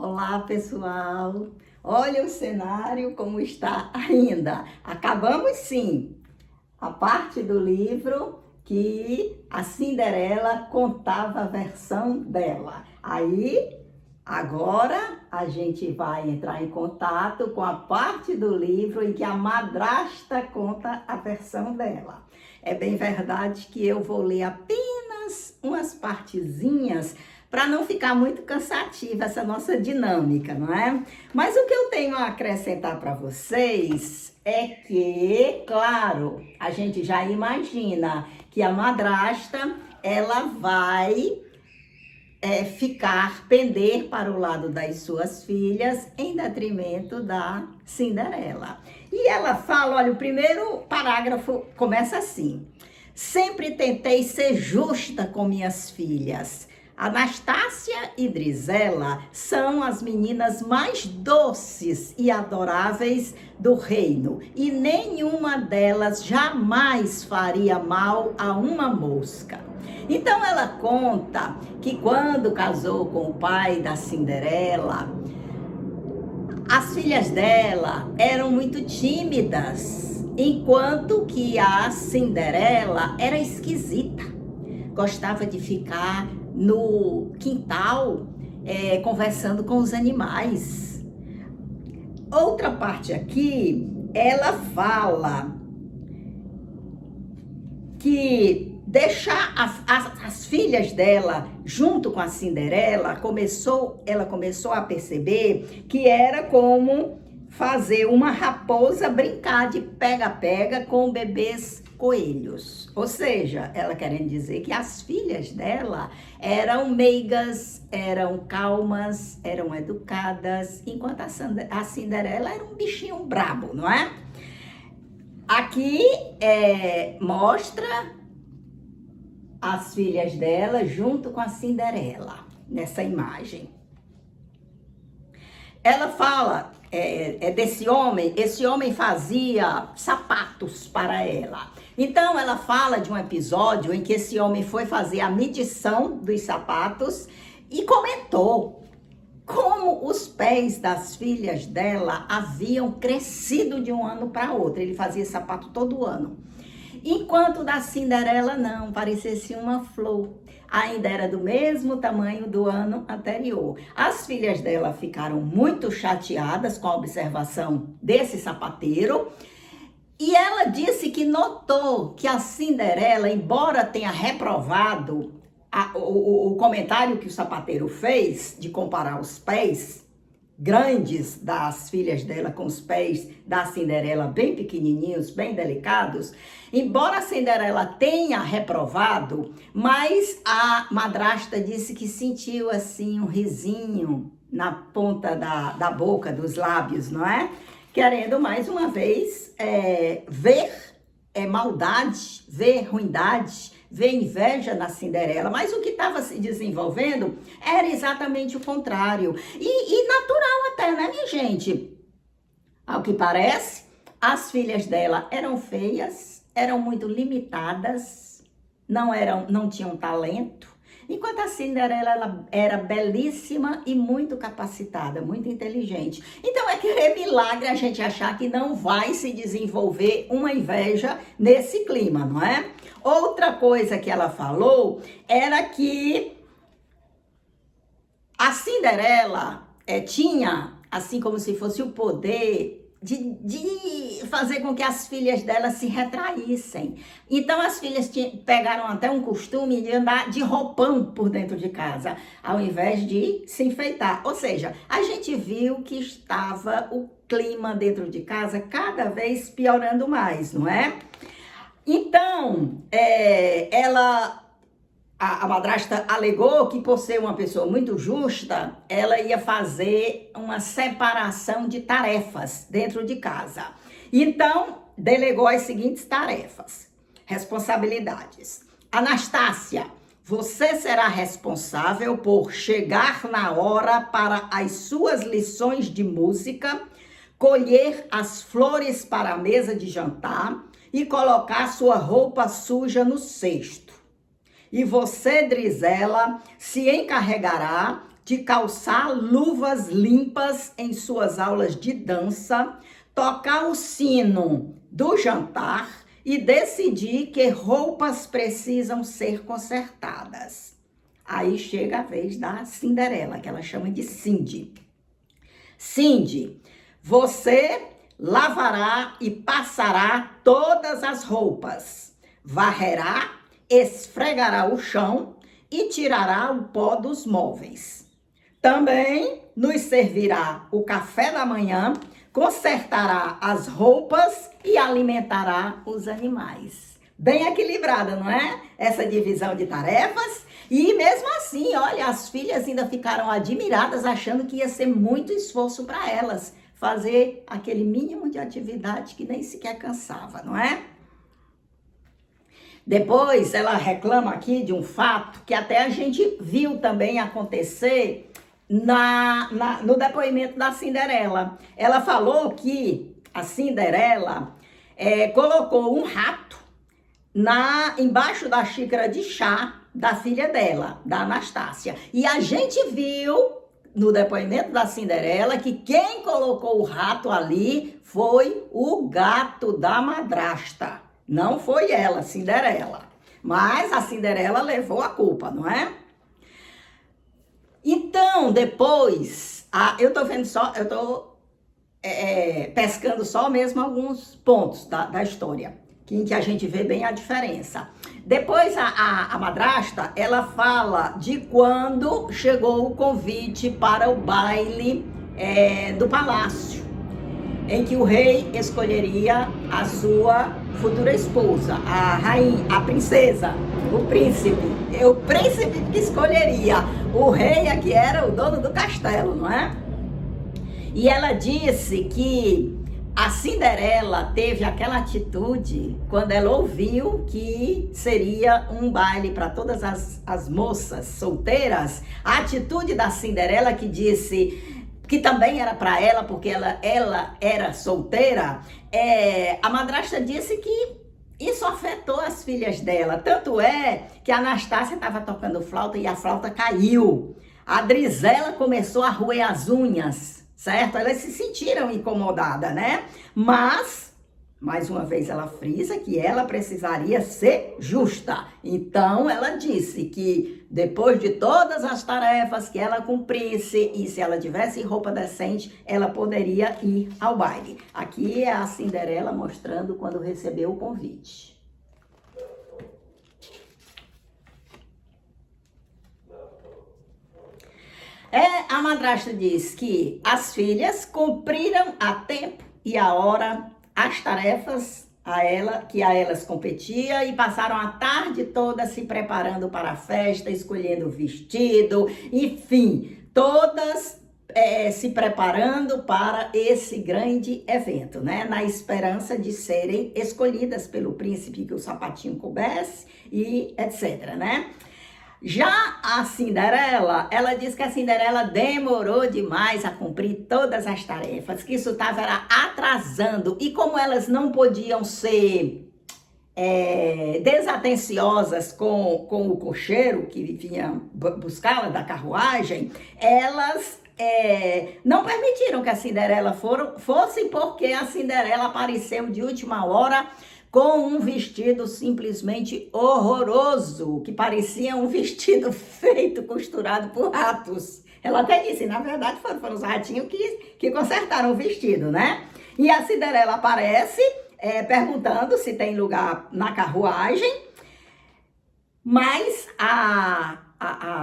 Olá, pessoal! Olha o cenário como está ainda. Acabamos sim a parte do livro que a Cinderela contava a versão dela. Aí, agora a gente vai entrar em contato com a parte do livro em que a madrasta conta a versão dela. É bem verdade que eu vou ler apenas umas partezinhas para não ficar muito cansativa essa nossa dinâmica, não é? Mas o que eu tenho a acrescentar para vocês é que, claro, a gente já imagina que a madrasta, ela vai pender para o lado das suas filhas em detrimento da Cinderela. E ela fala, olha, o primeiro parágrafo começa assim: sempre tentei ser justa com minhas filhas. Anastácia e Drizella são as meninas mais doces e adoráveis do reino, e nenhuma delas jamais faria mal a uma mosca. Então ela conta que quando casou com o pai da Cinderela, as filhas dela eram muito tímidas, enquanto que a Cinderela era esquisita. Gostava de ficar no quintal, conversando com os animais. Outra parte aqui, ela fala que deixar as filhas dela junto com a Cinderela, ela começou a perceber que era como fazer uma raposa brincar de pega-pega com bebês coelhos. Ou seja, ela querendo dizer que as filhas dela eram meigas, eram calmas, eram educadas, enquanto a Cinderela era um bichinho brabo, não é? Aqui mostra as filhas dela junto com a Cinderela, nessa imagem. Ela fala desse homem, esse homem fazia sapatos para ela. Então ela fala de um episódio em que esse homem foi fazer a medição dos sapatos e comentou como os pés das filhas dela haviam crescido de um ano para outro. Ele fazia sapato todo ano. Enquanto da Cinderela não, parecesse uma flor. Ainda era do mesmo tamanho do ano anterior. As filhas dela ficaram muito chateadas com a observação desse sapateiro. E ela disse que notou que a Cinderela, embora tenha reprovado o comentário que o sapateiro fez de comparar os pés grandes das filhas dela com os pés da Cinderela bem pequenininhos, bem delicados, embora a Cinderela tenha reprovado, mas a madrasta disse que sentiu assim um risinho na ponta da boca, dos lábios, não é? Querendo mais uma vez ver maldade, ver ruindade, ver inveja na Cinderela, mas o que estava se desenvolvendo era exatamente o contrário. E natural até, né, minha gente? Ao que parece, as filhas dela eram feias, eram muito limitadas, não tinham talento, enquanto a Cinderela ela era belíssima e muito capacitada, muito inteligente. Então é querer milagre a gente achar que não vai se desenvolver uma inveja nesse clima, não é? Outra coisa que ela falou era que a Cinderela tinha, assim como se fosse o poder de fazer com que as filhas dela se retraíssem. Então as filhas pegaram até um costume de andar de roupão por dentro de casa, ao invés de se enfeitar. Ou seja, a gente viu que estava o clima dentro de casa cada vez piorando mais, não é? Então, a madrasta alegou que, por ser uma pessoa muito justa, ela ia fazer uma separação de tarefas dentro de casa. Então, delegou as seguintes tarefas, responsabilidades. Anastácia, você será responsável por chegar na hora para as suas lições de música, colher as flores para a mesa de jantar e colocar sua roupa suja no cesto. E você, Drizella, se encarregará de calçar luvas limpas em suas aulas de dança, tocar o sino do jantar e decidir que roupas precisam ser consertadas. Aí chega a vez da Cinderela, que ela chama de Cindy. Cindy, você lavará e passará todas as roupas, varrerá, esfregará o chão e tirará o pó dos móveis. Também nos servirá o café da manhã, consertará as roupas e alimentará os animais. Bem equilibrada, não é? Essa divisão de tarefas. E mesmo assim, olha, as filhas ainda ficaram admiradas, achando que ia ser muito esforço para elas fazer aquele mínimo de atividade que nem sequer cansava, não é? Depois, ela reclama aqui de um fato que até a gente viu também acontecer no depoimento da Cinderela. Ela falou que a Cinderela colocou um rato embaixo da xícara de chá da filha dela, da Anastácia. E a gente viu no depoimento da Cinderela que quem colocou o rato ali foi o gato da madrasta. Não foi ela, Cinderela. Mas a Cinderela levou a culpa, não é? Então, depois, eu tô vendo só, eu tô pescando só mesmo alguns pontos da história, em que a gente vê bem a diferença. Depois, a madrasta, ela fala de quando chegou o convite para o baile do palácio, em que o rei escolheria a sua futura esposa, a rainha, a princesa, o príncipe. O príncipe que escolheria. O rei é que era o dono do castelo, não é? E ela disse que a Cinderela teve aquela atitude quando ela ouviu que seria um baile para todas as moças solteiras. A atitude da Cinderela, que disse que também era para ela, porque ela era solteira, a madrasta disse que isso afetou as filhas dela. Tanto é que a Anastácia estava tocando flauta e a flauta caiu. A Drizella começou a roer as unhas, certo? Elas se sentiram incomodadas, né? Mas, mais uma vez, ela frisa que ela precisaria ser justa. Então, ela disse que depois de todas as tarefas que ela cumprisse e se ela tivesse roupa decente, ela poderia ir ao baile. Aqui é a Cinderela mostrando quando recebeu o convite. A madrasta diz que as filhas cumpriram a tempo e a hora as tarefas que a elas competia e passaram a tarde toda se preparando para a festa, escolhendo o vestido, enfim, todas se preparando para esse grande evento, né? Na esperança de serem escolhidas pelo príncipe que o sapatinho coubesse e etc, né? Já a Cinderela, ela diz que a Cinderela demorou demais a cumprir todas as tarefas, que isso estava atrasando. E como elas não podiam ser desatenciosas com o cocheiro que vinha buscá-la da carruagem, elas não permitiram que a Cinderela fosse, porque a Cinderela apareceu de última hora com um vestido simplesmente horroroso, que parecia um vestido feito, costurado por ratos. Ela até disse, na verdade, foram os ratinhos que consertaram o vestido, né? E a Cinderela aparece perguntando se tem lugar na carruagem, mas a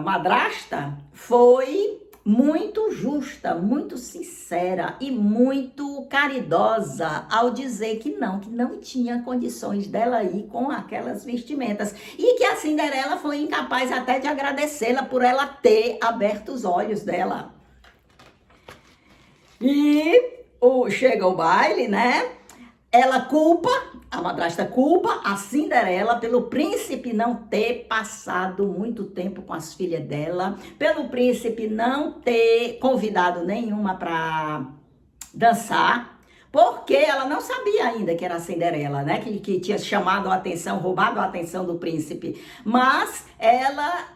madrasta foi muito justa, muito sincera e muito caridosa ao dizer que não tinha condições dela ir com aquelas vestimentas. E que a Cinderela foi incapaz até de agradecê-la por ela ter aberto os olhos dela. E chega o baile, né? A madrasta culpa a Cinderela pelo príncipe não ter passado muito tempo com as filhas dela, pelo príncipe não ter convidado nenhuma para dançar, porque ela não sabia ainda que era a Cinderela, né? Que tinha chamado a atenção, roubado a atenção do príncipe. Mas ela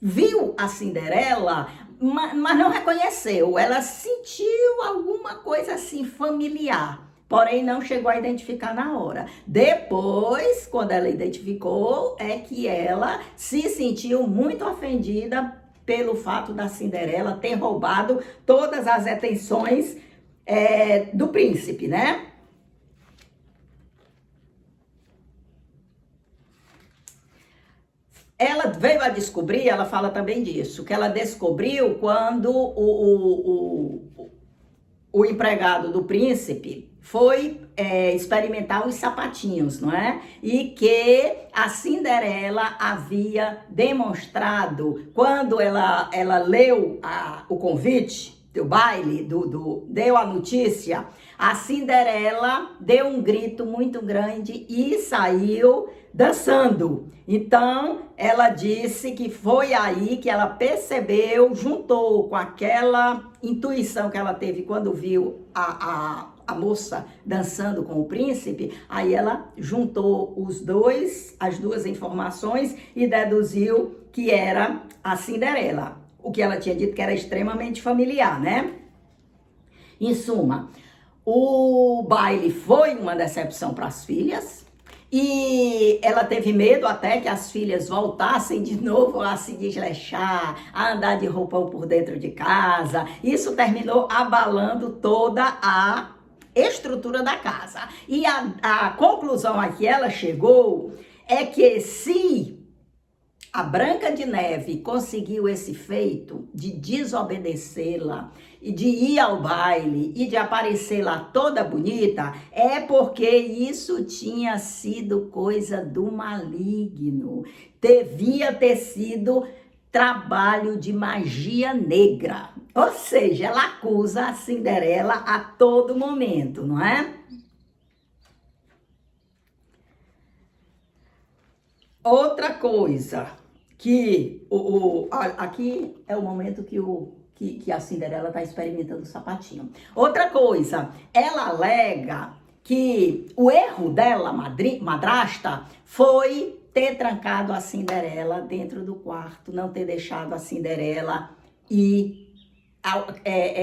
viu a Cinderela, mas não reconheceu. Ela sentiu alguma coisa assim familiar, porém não chegou a identificar na hora. Depois, quando ela identificou, é que ela se sentiu muito ofendida pelo fato da Cinderela ter roubado todas as atenções do príncipe, né? Ela veio a descobrir, ela fala também disso, que ela descobriu quando o empregado do príncipe foi experimentar os sapatinhos, não é? E que a Cinderela havia demonstrado, quando ela leu o convite do baile, deu a notícia, a Cinderela deu um grito muito grande e saiu dançando. Então, ela disse que foi aí que ela percebeu, juntou com aquela intuição que ela teve quando viu a moça dançando com o príncipe, aí ela juntou as duas informações e deduziu que era a Cinderela. O que ela tinha dito que era extremamente familiar, né? Em suma, o baile foi uma decepção para as filhas. E ela teve medo até que as filhas voltassem de novo a se desleixar, a andar de roupão por dentro de casa. Isso terminou abalando toda a estrutura da casa. E a conclusão a que ela chegou é que se a Branca de Neve conseguiu esse feito de desobedecê-la e de ir ao baile e de aparecer lá toda bonita, é porque isso tinha sido coisa do maligno. Devia ter sido trabalho de magia negra. Ou seja, ela acusa a Cinderela a todo momento, não é? Outra coisa que aqui é o momento que a Cinderela está experimentando o sapatinho. Outra coisa, ela alega que o erro dela, madrasta, foi ter trancado a Cinderela dentro do quarto, não ter deixado a Cinderela ir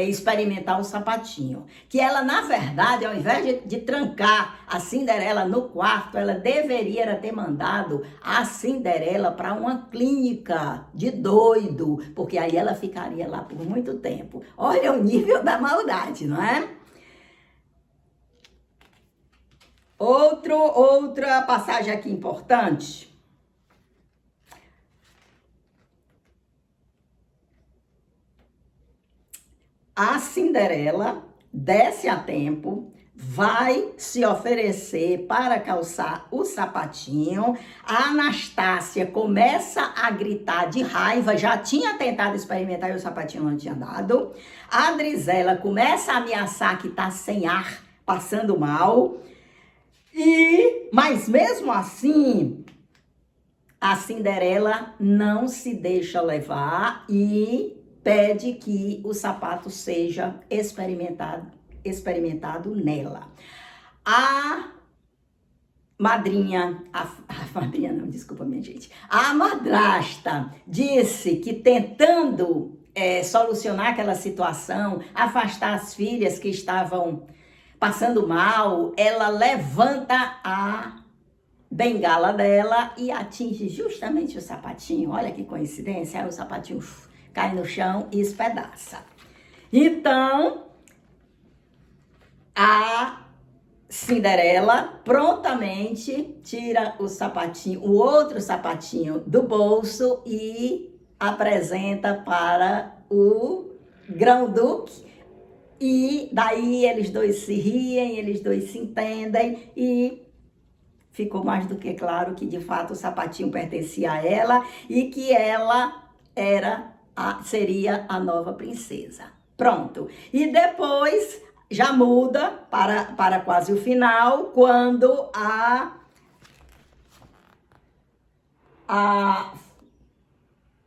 experimentar o sapatinho. Que ela, na verdade, ao invés de trancar a Cinderela no quarto, ela deveria ter mandado a Cinderela para uma clínica de doido, porque aí ela ficaria lá por muito tempo. Olha o nível da maldade, não é? Outra passagem aqui importante. A Cinderela desce a tempo, vai se oferecer para calçar o sapatinho. A Anastácia começa a gritar de raiva, já tinha tentado experimentar e o sapatinho não tinha dado. A Drizella começa a ameaçar que está sem ar, passando mal. Mas mesmo assim, a Cinderela não se deixa levar e pede que o sapato seja experimentado nela. A madrinha não, desculpa minha gente, a madrasta disse que tentando solucionar aquela situação, afastar as filhas que estavam passando mal, ela levanta a bengala dela e atinge justamente o sapatinho. Olha que coincidência, aí o sapatinho cai no chão e espedaça. Então, a Cinderela prontamente tira o outro sapatinho do bolso e apresenta para o Grão-Duque. E daí eles dois se riem, eles dois se entendem e ficou mais do que claro que de fato o sapatinho pertencia a ela e que ela seria a nova princesa. Pronto. E depois já muda para quase o final, quando a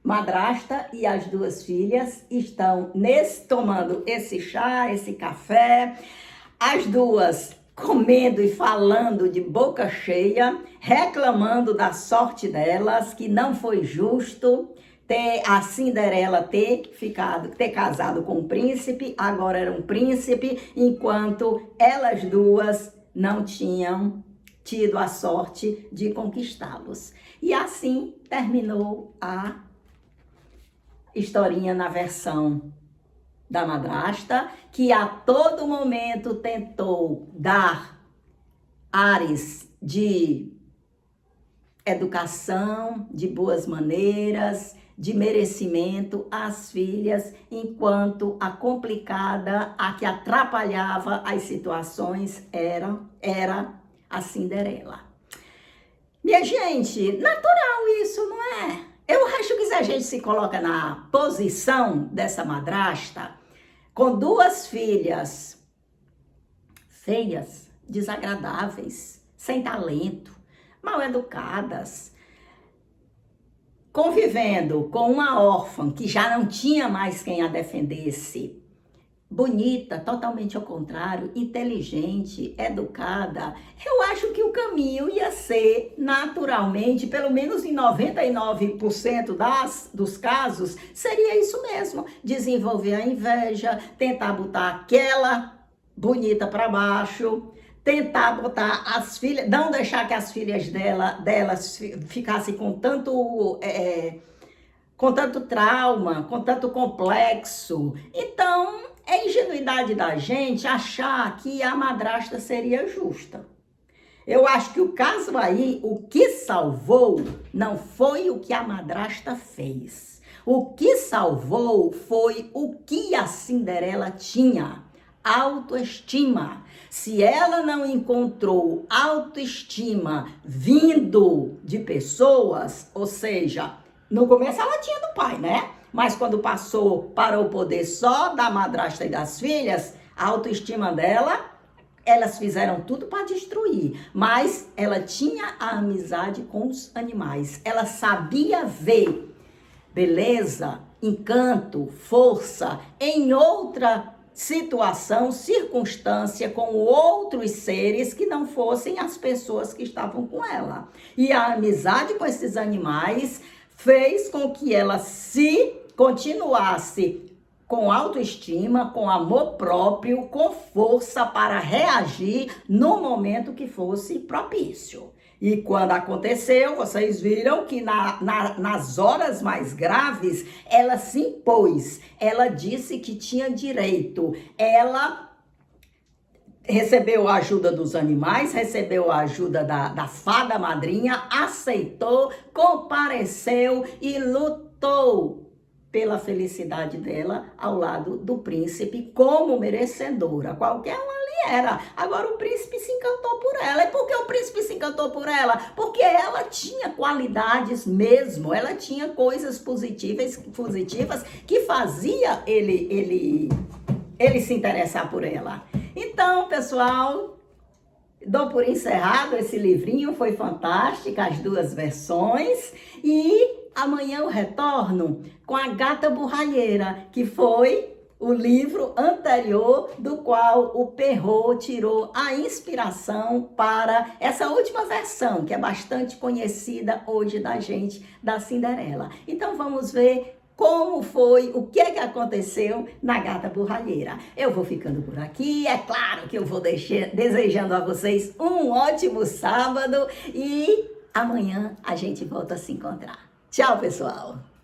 madrasta e as duas filhas estão tomando esse chá, esse café, as duas comendo e falando de boca cheia, reclamando da sorte delas, que não foi justo a Cinderela ter casado com um príncipe, agora era um príncipe, enquanto elas duas não tinham tido a sorte de conquistá-los. E assim terminou a historinha na versão da madrasta, que a todo momento tentou dar ares de educação, de boas maneiras, de merecimento às filhas, enquanto a complicada, a que atrapalhava as situações era a Cinderela. Minha gente, natural isso, não é? Eu acho que se a gente se coloca na posição dessa madrasta, com duas filhas feias, desagradáveis, sem talento, mal educadas, convivendo com uma órfã que já não tinha mais quem a defendesse, bonita, totalmente ao contrário, inteligente, educada, eu acho que o caminho ia ser naturalmente, pelo menos em 99% dos casos, seria isso mesmo, desenvolver a inveja, tentar botar aquela bonita para baixo, tentar botar as filhas, não deixar que as filhas delas ficassem com tanto trauma, com tanto complexo. Então, é ingenuidade da gente achar que a madrasta seria justa. Eu acho que o caso aí, o que salvou não foi o que a madrasta fez. O que salvou foi o que a Cinderela tinha. Autoestima. Se ela não encontrou autoestima vindo de pessoas, ou seja, no começo ela tinha do pai, né? Mas quando passou para o poder só da madrasta e das filhas, a autoestima dela, elas fizeram tudo para destruir. Mas ela tinha a amizade com os animais. Ela sabia ver beleza, encanto, força em outra situação, circunstância com outros seres que não fossem as pessoas que estavam com ela. E a amizade com esses animais fez com que ela se continuasse com autoestima, com amor próprio, com força para reagir no momento que fosse propício. E quando aconteceu, vocês viram que nas horas mais graves, ela se impôs. Ela disse que tinha direito. Ela recebeu a ajuda dos animais, recebeu a ajuda da fada madrinha, aceitou, compareceu e lutou pela felicidade dela ao lado do príncipe como merecedora. Qualquer um ali era. Agora o príncipe se encantou por ela. E por que o príncipe se encantou por ela? Porque ela tinha qualidades mesmo. Ela tinha coisas positivas que fazia ele se interessar por ela. Então, pessoal, dou por encerrado esse livrinho. Foi fantástico, as duas versões. E amanhã eu retorno com A Gata Borralheira, que foi o livro anterior do qual o Perrault tirou a inspiração para essa última versão, que é bastante conhecida hoje da gente, da Cinderela. Então vamos ver como foi, o que aconteceu na Gata Borralheira. Eu vou ficando por aqui, é claro que eu vou desejando a vocês um ótimo sábado e amanhã a gente volta a se encontrar. Tchau, pessoal!